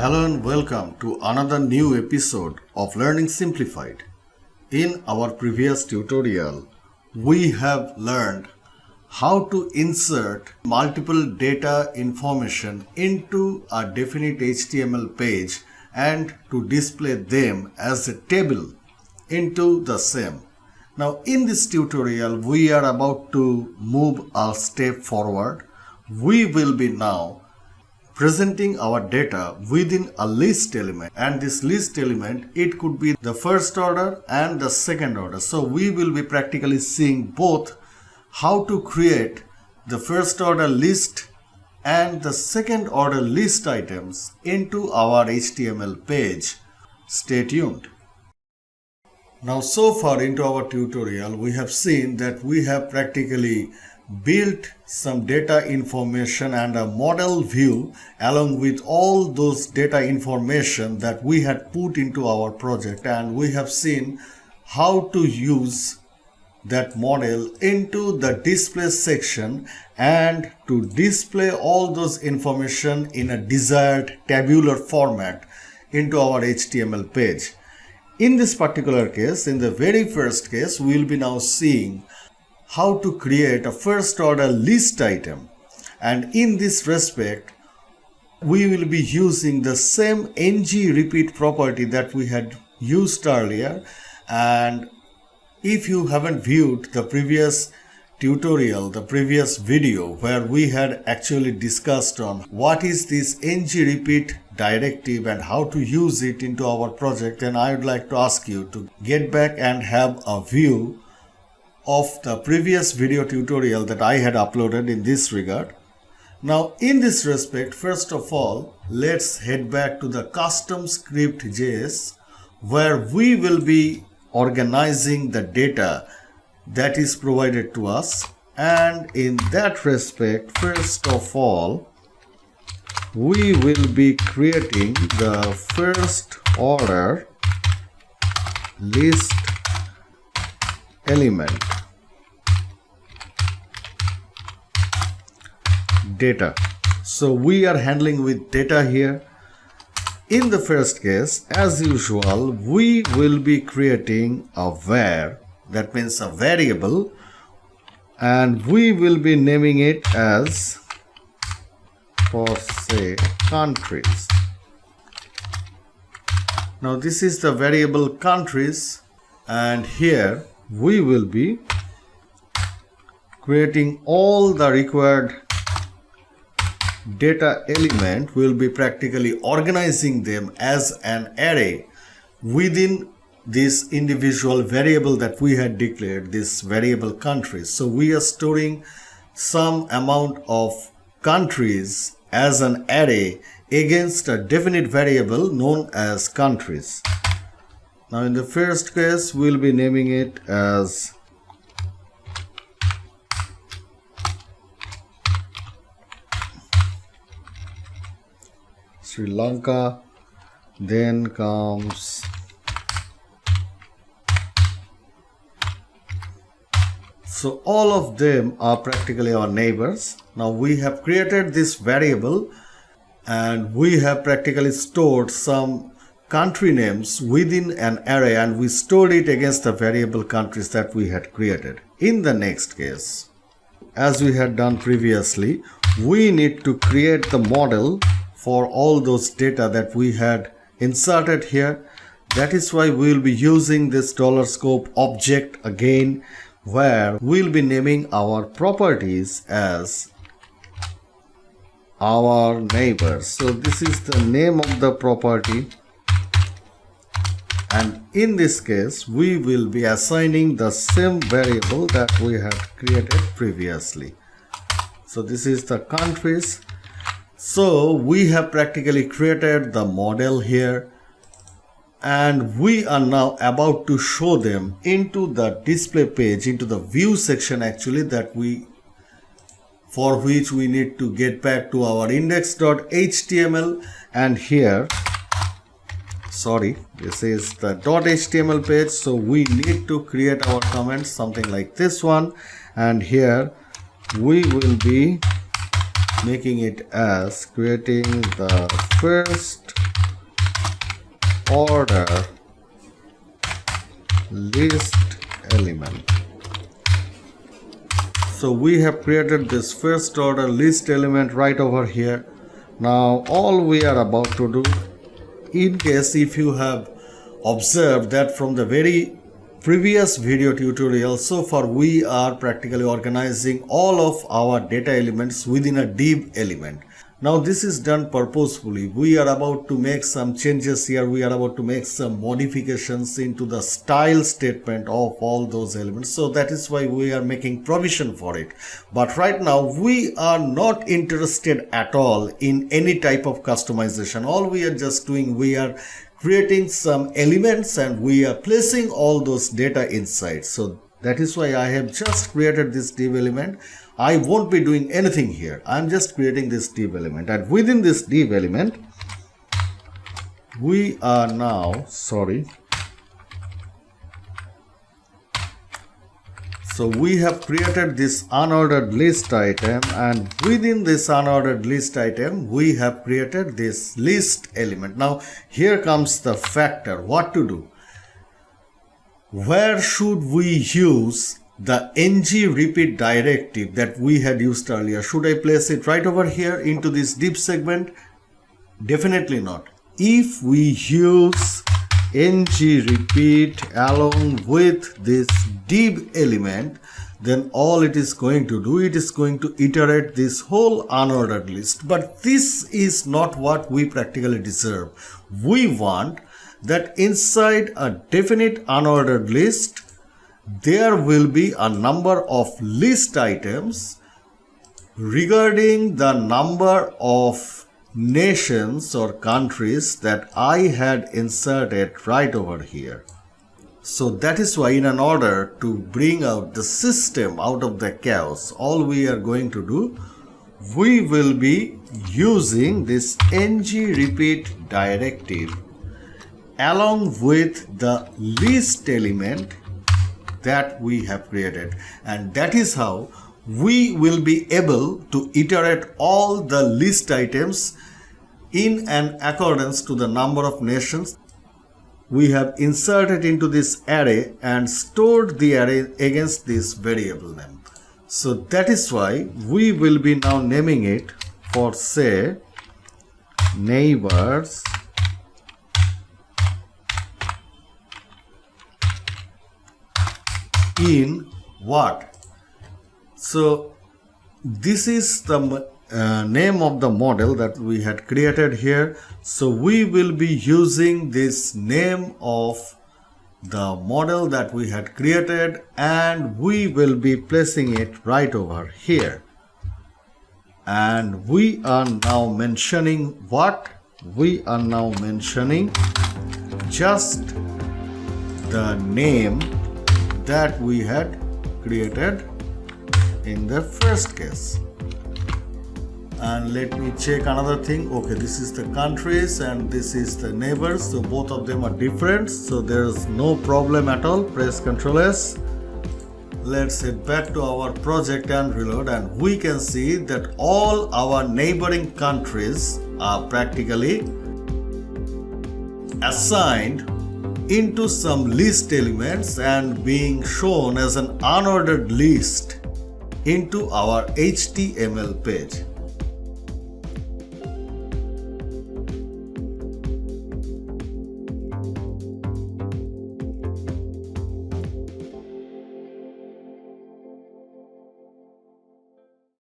Hello and welcome to another new episode of Learning Simplified. In our previous tutorial, we have learned how to insert multiple data information into a definite HTML page and to display them as a table into the same. Now in this tutorial, we are about to move a step forward. We will be now presenting our data within a list element, and this list element, it could be the first order and the second order. So we will be practically seeing both how to create the first order list and the second order list items into our HTML page. Stay tuned. Now so far into our tutorial, we have seen that we have practically built some data information and a model view along with all those data information that we had put into our project, and we have seen how to use that model into the display section and to display all those information in a desired tabular format into our HTML page. In this particular case, in the very first case, we will be now seeing how to create a first order list item, and in this respect we will be using the same ng repeat property that we had used earlier. And if you haven't viewed the previous tutorial, the previous video where we had actually discussed on what is this ng repeat directive and how to use it into our project, then I would like to ask you to get back and have a view of the previous video tutorial that I had uploaded in this regard. Now in this respect, first of all, let's head back to the custom script.js where we will be organizing the data that is provided to us. And in that respect, first of all, we will be creating the first order list element data. So we are handling with data here. In the first case, as usual, we will be creating a var, that means a variable, and we will be naming it as, for say, countries. Now this is the variable countries, and here we will be creating all the required data element. Will be practically organizing them as an array within this individual variable that we had declared, this variable countries. So we are storing some amount of countries as an array against a definite variable known as countries. Now in the first case, we'll be naming it as Sri Lanka, then comes so all of them are practically our neighbors. Now we have created this variable and we have practically stored some country names within an array, and we stored it against the variable countries that we had created. In the next case, as we had done previously, we need to create the model for all those data that we had inserted here. That is why we will be using this $scope object again, where we'll be naming our properties as our neighbors. So this is the name of the property, and in this case we will be assigning the same variable that we had created previously. So this is the countries. So we have practically created the model here, and we are now about to show them into the display page, into the view section actually, that for which we need to get back to our index.html, and here, sorry, this is the .html page, so we need to create our comments something like this one, and here we will be making it as creating the first order list element. So we have created this first order list element right over here. Now all we are about to do, in case if you have observed that from the very previous video tutorial, so far we are practically organizing all of our data elements within a div element. Now this is done purposefully. We are about to make some changes here. We are about to make some modifications into the style statement of all those elements. So that is why we are making provision for it. But right now we are not interested at all in any type of customization. All we are just doing, we are creating some elements and we are placing all those data inside. So that is why I have just created this div element. I won't be doing anything here. I'm just creating this div element, and within this div element we are now, so we have created this unordered list item, and within this unordered list item we have created this list element. Now here comes the factor, what to do. Where should we use the ng repeat directive that we had used earlier? Should I place it right over here into this div segment? Definitely not. If we use ng repeat along with this div element, then all it is going to do, it is going to iterate this whole unordered list. But this is not what we practically deserve. We want that inside a definite unordered list there will be a number of list items regarding the number of nations or countries that I had inserted right over here. So that is why, in an order to bring out the system out of the chaos, all we are going to do, we will be using this ng repeat directive along with the list element that we have created, and that is how we will be able to iterate all the list items in an accordance to the number of nations we have inserted into this array and stored the array against this variable name. So that is why we will be now naming it for, say, neighbors in what? So this is the name of the model that we had created here. So we will be using this name of the model that we had created, and we will be placing it right over here. And we are now mentioning what? We are now mentioning just the name that we had created in the first case. And let me check another thing. Okay, this is the countries and this is the neighbors, so both of them are different, so there is no problem at all. Press Ctrl S. Let's head back to our project and reload, and we can see that all our neighboring countries are practically assigned into some list elements and being shown as an unordered list into our HTML page.